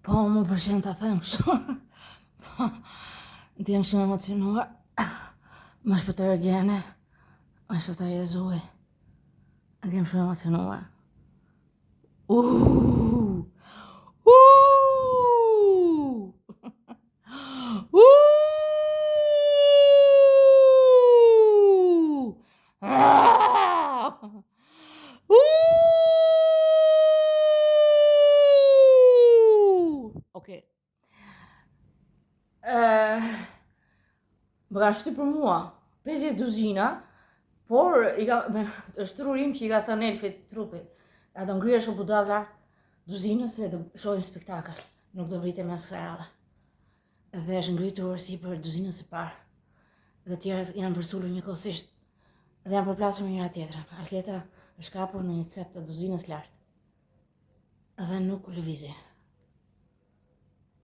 Po, më pëlqen ta them kështu. Po, ndjem shumë emocionuar. Më shpëtoi Ergjene, më shpëtoi Jezuji. Ndjem shumë emocionuar. Uh! Uh! Ah! Okej. Më ka shty për mua 50 duzina, por është trurim që i ka thënë elfit trupit. A do ngrihesh o budalla duzinës se do shohim spektakël, nuk do vritem as radhë. Dhe është ngritur si për duzinës së parë. Dhe tjerët janë përsulur njëkohësisht dhe janë përplasur njëra tjetrën. Alketa është kapur në një cep të duzinës lart. Dhe nuk lëvizi.